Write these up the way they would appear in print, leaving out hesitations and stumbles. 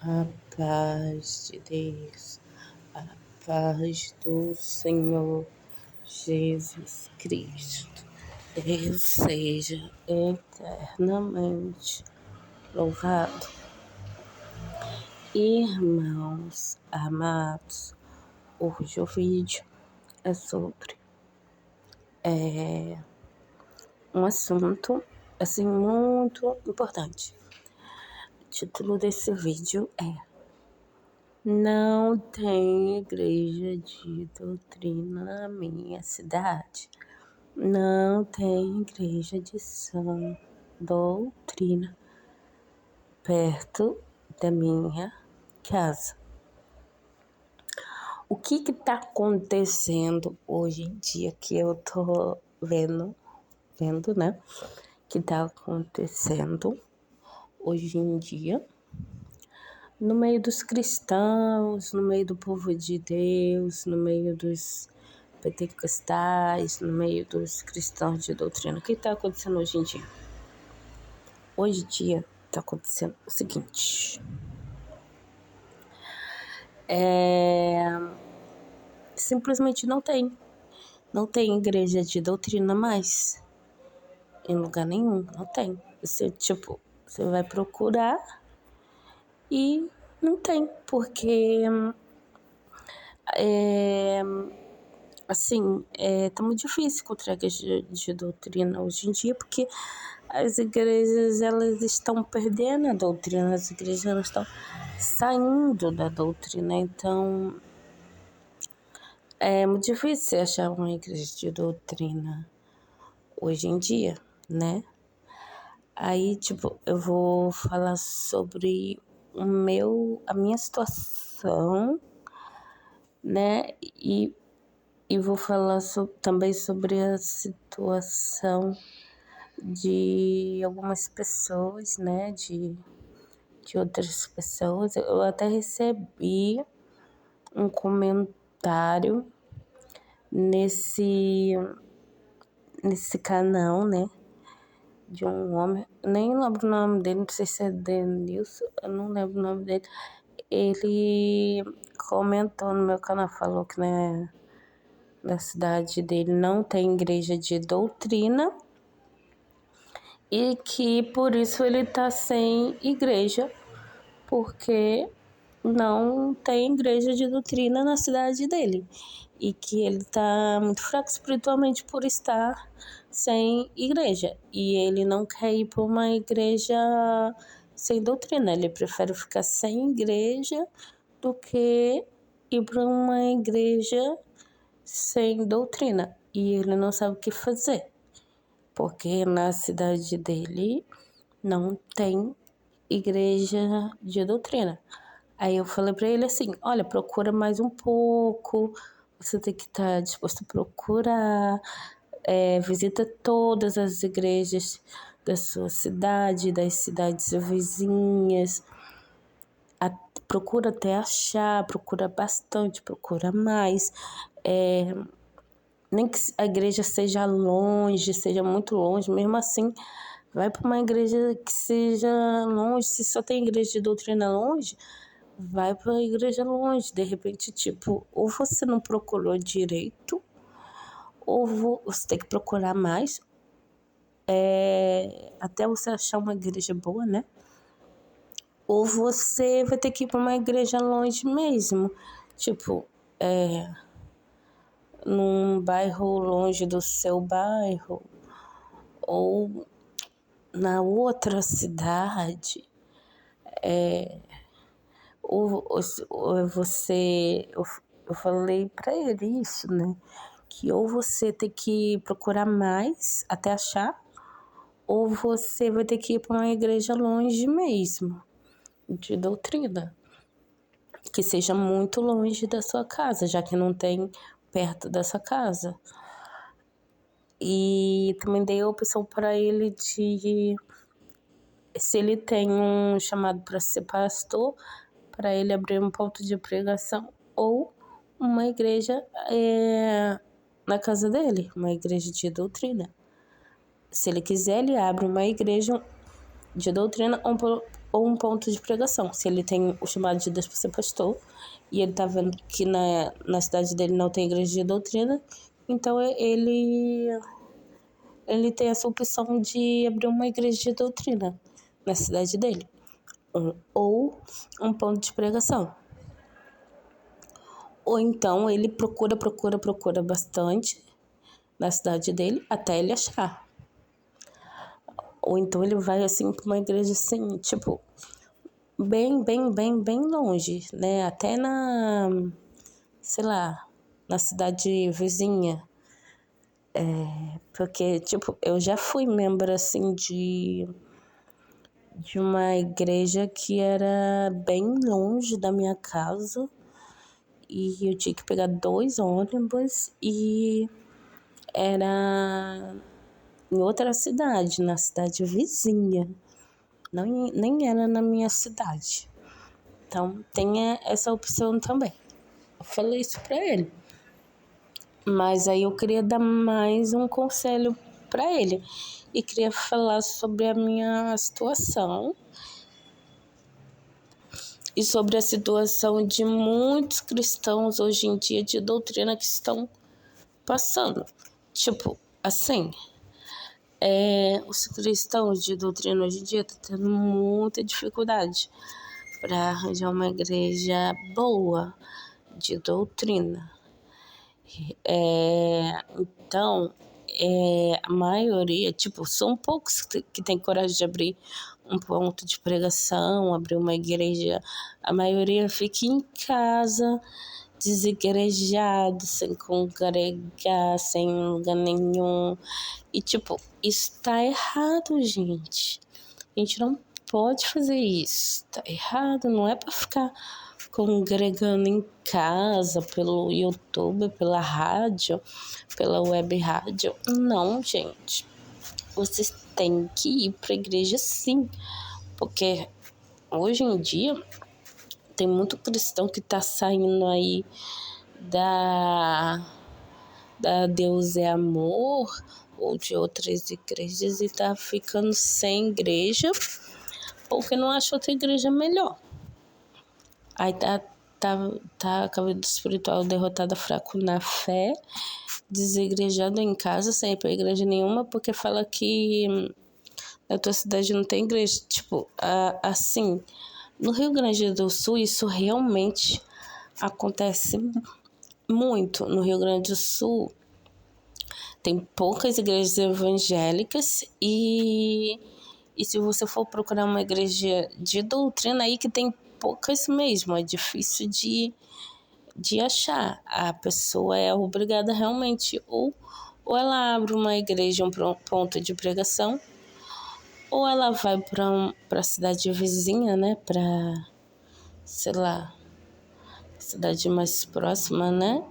A paz de Deus, a paz do Senhor Jesus Cristo, Deus seja eternamente louvado. Irmãos amados, hoje o vídeo é sobre um assunto assim muito importante. O título desse vídeo é: não tem igreja de doutrina na minha cidade. Não tem igreja de sã doutrina perto da minha casa. O que tá acontecendo hoje em dia que eu tô vendo, né? Que tá acontecendo hoje em dia no meio dos cristãos, no meio do povo de Deus, no meio dos pentecostais, no meio dos cristãos de doutrina. O que está acontecendo hoje em dia? Hoje em dia está acontecendo o seguinte. Simplesmente não tem. Não tem igreja de doutrina mais. Em lugar nenhum, não tem. Você vai procurar e não tem, porque tá muito difícil encontrar igreja de doutrina hoje em dia, porque as igrejas, elas estão perdendo a doutrina, as igrejas, elas estão saindo da doutrina, então é muito difícil achar uma igreja de doutrina hoje em dia, né? Aí, eu vou falar sobre a minha situação, né? E vou falar também sobre a situação de algumas pessoas, né? De outras pessoas. Eu até recebi um comentário nesse canal, né? De um homem, nem lembro o nome dele, não sei se é Denilson, eu não lembro o nome dele. Ele comentou no meu canal, falou que, né, na cidade dele não tem igreja de doutrina e que por isso ele tá sem igreja, porque não tem igreja de doutrina na cidade dele e que ele tá muito fraco espiritualmente por estar sem igreja, e ele não quer ir para uma igreja sem doutrina, ele prefere ficar sem igreja do que ir para uma igreja sem doutrina, e ele não sabe o que fazer, porque na cidade dele não tem igreja de doutrina. Aí eu falei pra ele assim: olha, procura mais um pouco, você tem que estar disposto a procurar, visita todas as igrejas da sua cidade, das cidades vizinhas, procura até achar, procura bastante, procura mais, nem que a igreja seja longe, seja muito longe, mesmo assim, vai para uma igreja que seja longe. Se só tem igreja de doutrina longe, vai para a igreja longe. De repente, ou você não procurou direito, ou você tem que procurar mais, até você achar uma igreja boa, né? Ou você vai ter que ir para uma igreja longe mesmo, num bairro longe do seu bairro, ou na outra cidade, ou você, eu falei pra ele isso, né? Que ou você tem que procurar mais até achar, ou você vai ter que ir para uma igreja longe mesmo, de doutrina, que seja muito longe da sua casa, já que não tem perto da sua casa. E também dei a opção para ele de, se ele tem um chamado para ser pastor, para ele abrir um ponto de pregação ou uma igreja na casa dele, uma igreja de doutrina. Se ele quiser, ele abre uma igreja de doutrina ou um ponto de pregação. Se ele tem o chamado de Deus para ser pastor e ele tá vendo que na cidade dele não tem igreja de doutrina, então ele tem essa opção de abrir uma igreja de doutrina na cidade dele, ou um ponto de pregação. Ou então ele procura bastante na cidade dele até ele achar. Ou então ele vai assim para uma igreja assim, tipo, bem longe, né? Até sei lá, na cidade vizinha. Porque, tipo, eu já fui membro assim de uma igreja que era bem longe da minha casa. E eu tinha que pegar 2 ônibus e era em outra cidade, na cidade vizinha. Não, nem era na minha cidade. Então, tem essa opção também. Eu falei isso pra ele. Mas aí eu queria dar mais um conselho pra ele. E queria falar sobre a minha situação. E sobre a situação de muitos cristãos hoje em dia de doutrina que estão passando. Tipo, assim, os cristãos de doutrina hoje em dia estão tendo muita dificuldade para arranjar uma igreja boa de doutrina. Então, a maioria, tipo, são poucos que têm coragem de abrir um ponto de pregação, abrir uma igreja. A maioria fica em casa, desigrejado, sem congregar, sem lugar nenhum. E, tipo, isso tá errado, gente. A gente não pode fazer isso. Tá errado, não é pra ficar congregando em casa, pelo YouTube, pela rádio, pela web rádio. Não, gente. Vocês têm que ir pra igreja sim. Porque hoje em dia tem muito cristão que tá saindo aí da Deus é Amor ou de outras igrejas e tá ficando sem igreja porque não acha outra igreja melhor. Aí tá com a vida espiritual derrotada, fraco na fé, desigrejado em casa, sem ir pra igreja nenhuma, porque fala que na tua cidade não tem igreja. Tipo, assim, no Rio Grande do Sul isso realmente acontece muito. No Rio Grande do Sul tem poucas igrejas evangélicas e se você for procurar uma igreja de doutrina aí que tem poucas mesmo, é difícil de achar. A pessoa é obrigada realmente ou ela abre uma igreja, um ponto de pregação, ou ela vai para a cidade vizinha, né, para, sei lá, cidade mais próxima, né?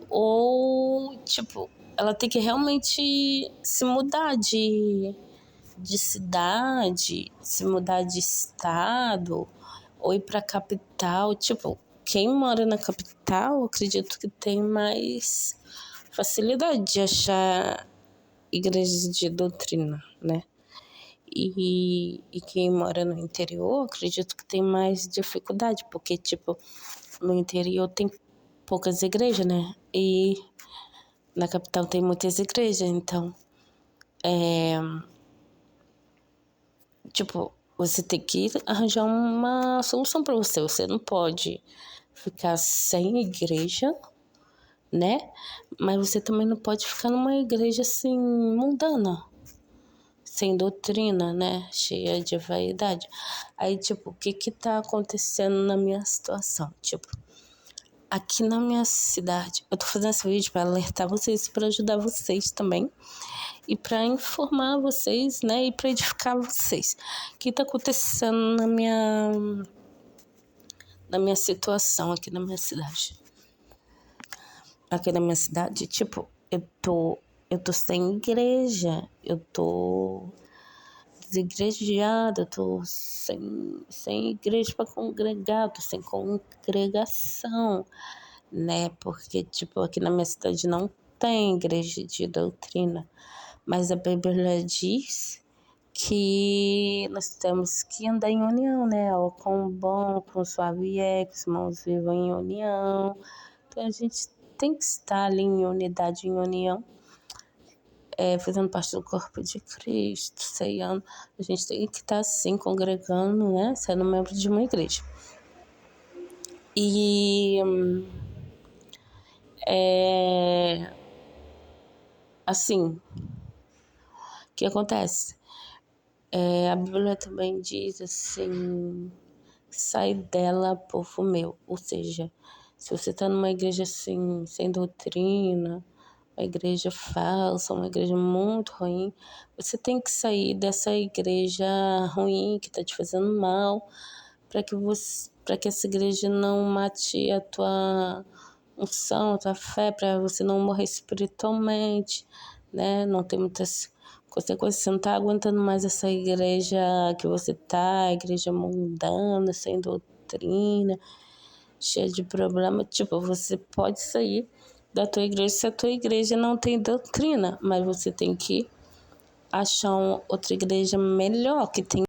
Ou, tipo, ela tem que realmente se mudar de cidade, se mudar de estado, ou ir pra capital. Tipo, quem mora na capital, acredito que tem mais facilidade de achar igrejas de doutrina, né? E quem mora no interior, acredito que tem mais dificuldade, porque, tipo, no interior tem poucas igrejas, né? E na capital tem muitas igrejas, então, tipo, você tem que arranjar uma solução para você. Você não pode ficar sem igreja, né? Mas você também não pode ficar numa igreja assim, mundana, sem doutrina, né? Cheia de vaidade. Aí, tipo, o que tá acontecendo na minha situação? Tipo, aqui na minha cidade, eu tô fazendo esse vídeo para alertar vocês, para ajudar vocês também e para informar vocês, né, e para edificar vocês. O que tá acontecendo na minha situação aqui na minha cidade? Aqui na minha cidade, tipo, eu tô sem igreja, eu tô desigrejada, eu tô sem igreja para congregar, eu tô sem congregação, né? Porque, tipo, aqui na minha cidade não tem igreja de doutrina, mas a Bíblia diz que nós temos que andar em união, né? Com o bom, com o suave que os irmãos vivam em união. Então a gente tem que estar ali em unidade, em união, fazendo parte do corpo de Cristo, ceiando. A gente tem que estar assim, congregando, né? Sendo membro de uma igreja. E assim, o que acontece? A Bíblia também diz assim: sai dela, povo meu. Ou seja, se você está numa igreja assim, sem doutrina, uma igreja falsa, uma igreja muito ruim, você tem que sair dessa igreja ruim que está te fazendo mal, para que essa igreja não mate a tua unção, a tua fé, para você não morrer espiritualmente, né? Não ter muitas consequências. Você não tá aguentando mais essa igreja que você tá, igreja mundana, sem doutrina, cheia de problema. Tipo, você pode sair da tua igreja se a tua igreja não tem doutrina, mas você tem que achar outra igreja melhor, que tem